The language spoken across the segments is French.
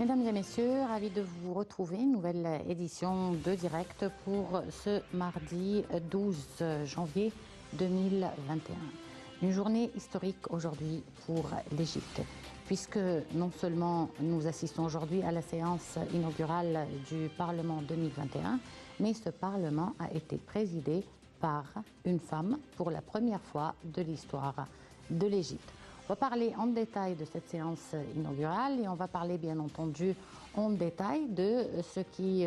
Mesdames et messieurs, ravi de vous retrouver. Une nouvelle édition de Direct pour ce mardi 12 janvier 2021. Une journée historique aujourd'hui pour l'Égypte, puisque non seulement nous assistons aujourd'hui à la séance inaugurale du Parlement 2021, mais ce Parlement a été présidé par une femme pour la première fois de l'histoire de l'Égypte. On va parler en détail de cette séance inaugurale et on va parler bien entendu en détail de ce qui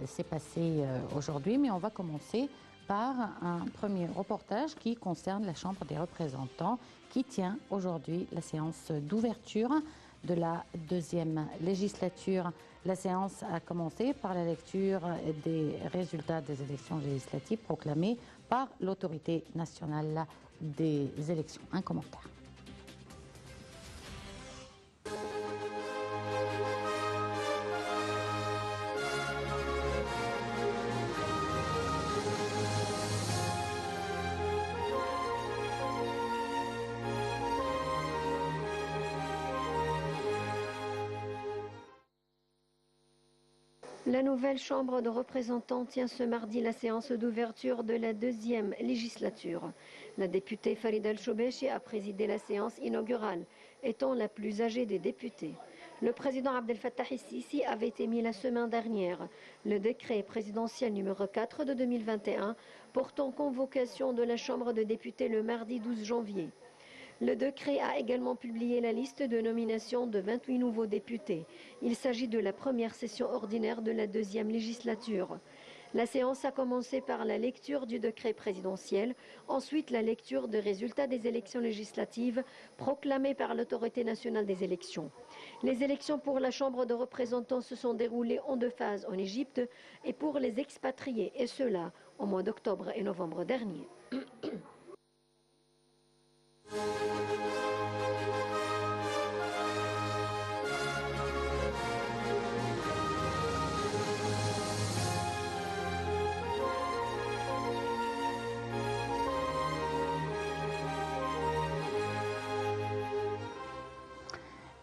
s'est passé aujourd'hui, mais on va commencer par un premier reportage qui concerne la Chambre des représentants qui tient aujourd'hui la séance d'ouverture de la deuxième législature. La séance a commencé par la lecture des résultats des élections législatives proclamées par l'autorité nationale des élections. Un commentaire. La nouvelle Chambre de représentants tient ce mardi la séance d'ouverture de la deuxième législature. La députée Farida El-Choubechi a présidé la séance inaugurale, étant la plus âgée des députés. Le président Abdel Fattah el-Sisi avait émis la semaine dernière le décret présidentiel numéro 4 de 2021 portant convocation de la Chambre de députés le mardi 12 janvier. Le décret a également publié la liste de nomination de 28 nouveaux députés. Il s'agit de la première session ordinaire de la deuxième législature. La séance a commencé par la lecture du décret présidentiel, ensuite la lecture des résultats des élections législatives proclamées par l'autorité nationale des élections. Les élections pour la Chambre de représentants se sont déroulées en deux phases en Égypte et pour les expatriés, et cela au mois d'octobre et novembre dernier.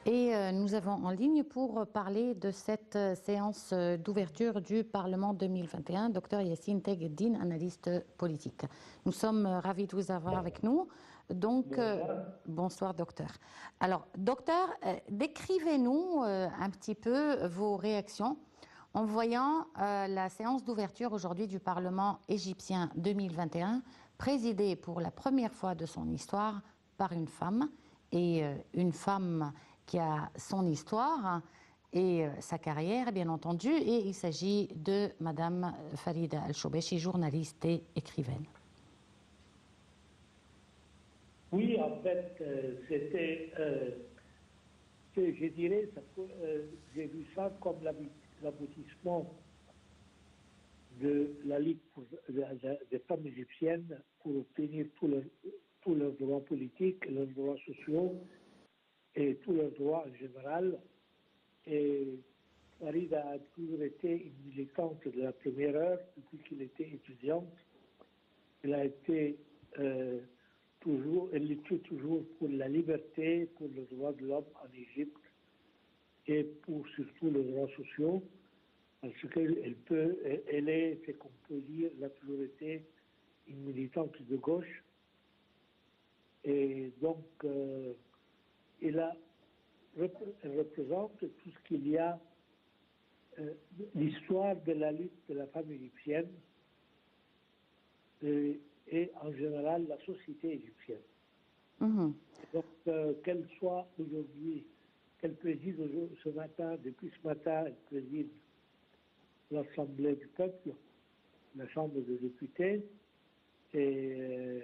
Et nous avons en ligne pour parler de cette séance d'ouverture du Parlement 2021, Dr Yassine Tegueddine, analyste politique. Nous sommes ravis de vous avoir avec nous. Donc, bonsoir docteur. Alors, docteur, décrivez-nous un petit peu vos réactions en voyant la séance d'ouverture aujourd'hui du Parlement égyptien 2021, présidée pour la première fois de son histoire par une femme, et une femme qui a son histoire et sa carrière, bien entendu, et il s'agit de Madame Farida El-Choubechi, journaliste et écrivaine. Oui, en fait, c'était, je dirais, j'ai vu ça comme l'aboutissement de la Ligue des femmes égyptiennes pour obtenir tous leurs droits politiques, leurs droits sociaux, et tous leurs droits en général. Et Farida a toujours été une militante de la première heure, depuis qu'elle était étudiante. Elle a été elle luttait toujours pour la liberté, pour le droit de l'homme en Égypte et pour surtout les droits sociaux, parce qu'elle est, c'est qu'on peut dire, elle a toujours été une militante de gauche. Et donc, elle représente tout ce qu'il y a, l'histoire de la lutte de la femme égyptienne et en général la société égyptienne. Donc, qu'elle soit aujourd'hui, qu'elle préside ce matin, depuis ce matin, elle préside l'Assemblée du peuple, la Chambre des députés, et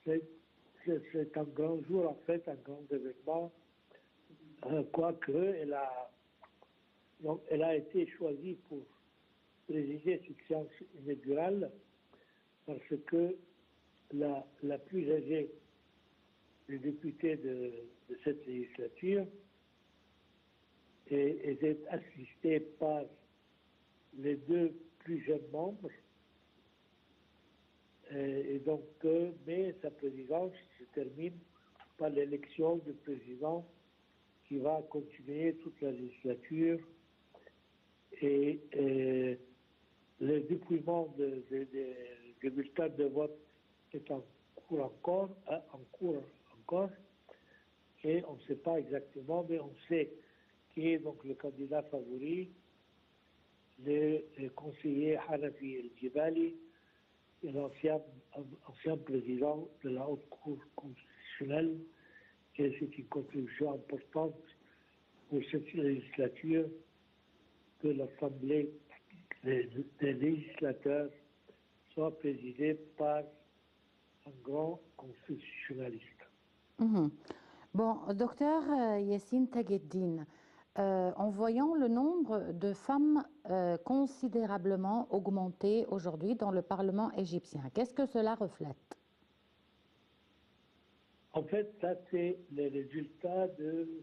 c'est un grand jour, en fait, un grand événement. Quoique elle a été choisie pour présider cette séance inaugurale parce que la plus âgée des députés de cette législature était assistée par les deux plus jeunes membres. Et donc, mais sa présidence se termine par l'élection du président qui va continuer toute la législature et le dépouillement des bulletins de vote est en cours encore, et on ne sait pas exactement, mais on sait qui est donc le candidat favori, le conseiller Hanafi El-Jibali, l'ancien président de la Haute Cour constitutionnelle, et c'est une contribution importante pour cette législature que l'Assemblée des législateurs soit présidée par un grand constitutionnaliste. Bon, docteur Yassine Tagheddine, en voyant le nombre de femmes considérablement augmenté aujourd'hui dans le Parlement égyptien, qu'est-ce que cela reflète? En fait, ça c'est le résultat de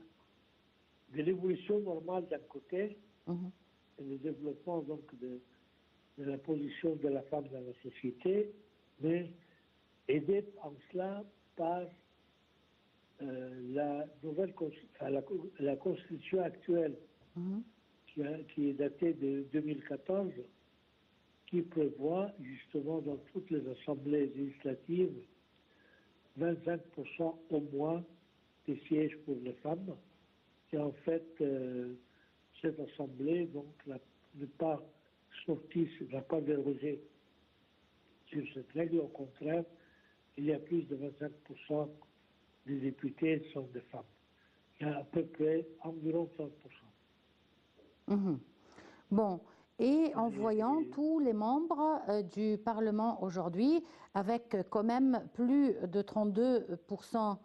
l'évolution normale d'un côté, et le développement donc de la position de la femme dans la société, mais aidé en cela par la nouvelle la constitution actuelle qui est datée de 2014, qui prévoit justement dans toutes les assemblées législatives 25% au moins des sièges pour les femmes. Et en fait, cette assemblée donc n'est pas sortie, n'a pas dérogé sur cette règle. Au contraire, il y a plus de 25% des députés sont des femmes. Il y a à peu près environ 30%. Bon, et en voyant tous les membres du Parlement aujourd'hui, avec quand même plus de 32%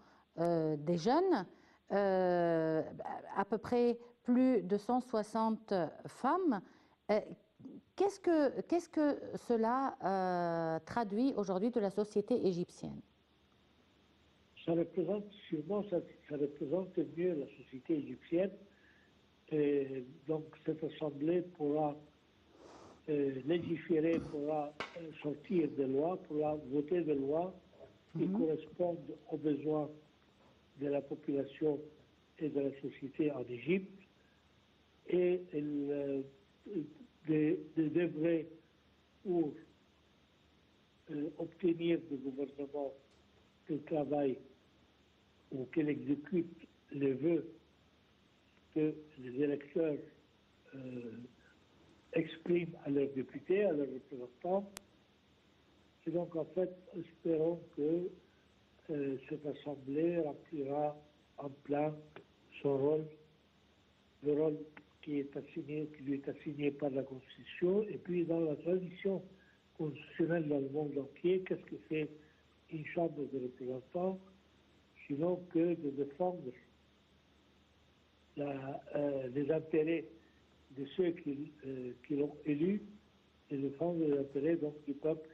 des jeunes, à peu près plus de 160 femmes, qu'est-ce que cela traduit aujourd'hui de la société égyptienne? Ça représente sûrement, ça représente mieux la société égyptienne. Et donc cette assemblée pourra légiférer, pourra sortir des lois, pourra voter des lois qui correspondent aux besoins de la population et de la société en Égypte, et elle devrait, pour obtenir du gouvernement qu'elle travaille ou qu'elle exécute les vœux que les électeurs expriment à leurs députés, à leurs représentants. Et donc, en fait, espérons que cette Assemblée remplira en plein son rôle, le rôle qui lui est assigné par la Constitution. Et puis, dans la tradition constitutionnelle dans le monde entier, qu'est-ce que fait une Chambre de représentants, sinon que de défendre les intérêts de ceux qui l'ont élu, et défendre les intérêts donc, du peuple,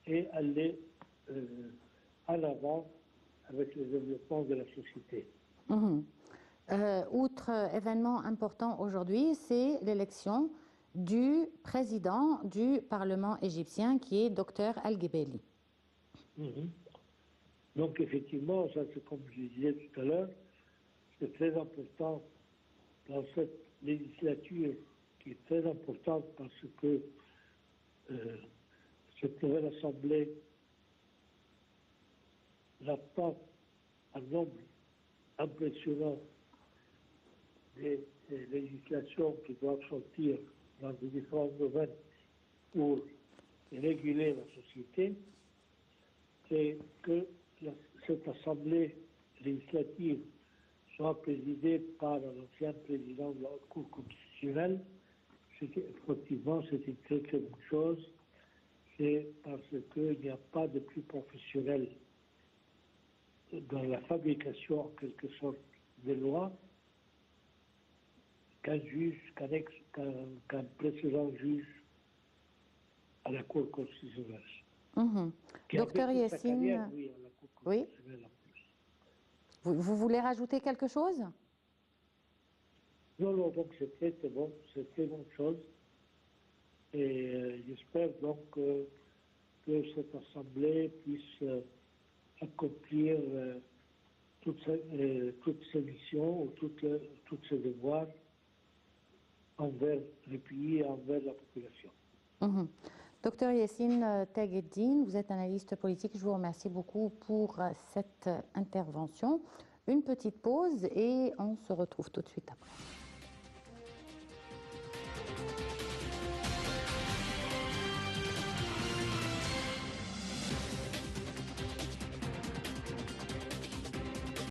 et aller en avant avec le développement de la société. Outre événement important aujourd'hui, c'est l'élection du président du Parlement égyptien, qui est Dr Al-Gebeli. Donc effectivement, ça c'est comme je disais tout à l'heure, c'est très important dans cette législature, qui est très importante parce que cette nouvelle Assemblée n'a pas un nombre impressionnant des législations qui doivent sortir dans les différents domaines pour réguler la société, et que cette Assemblée législative soit présidée par un ancien président de la Haute Cour constitutionnelle, effectivement, c'est une très très bonne chose. C'est parce qu'il n'y a pas de plus professionnel dans la fabrication, en quelque sorte, des lois qu'un juge, qu'un précédent juge à la Cour constitutionnelle. Docteur Yassine, oui. Vous voulez rajouter quelque chose? Non, donc c'est très bon, c'est très bonne chose. Et j'espère donc que cette Assemblée puisse accomplir toutes ses missions, ou tous ses devoirs envers le pays et envers la population. Docteur Yassine Tegheddine, vous êtes analyste politique. Je vous remercie beaucoup pour cette intervention. Une petite pause et on se retrouve tout de suite après.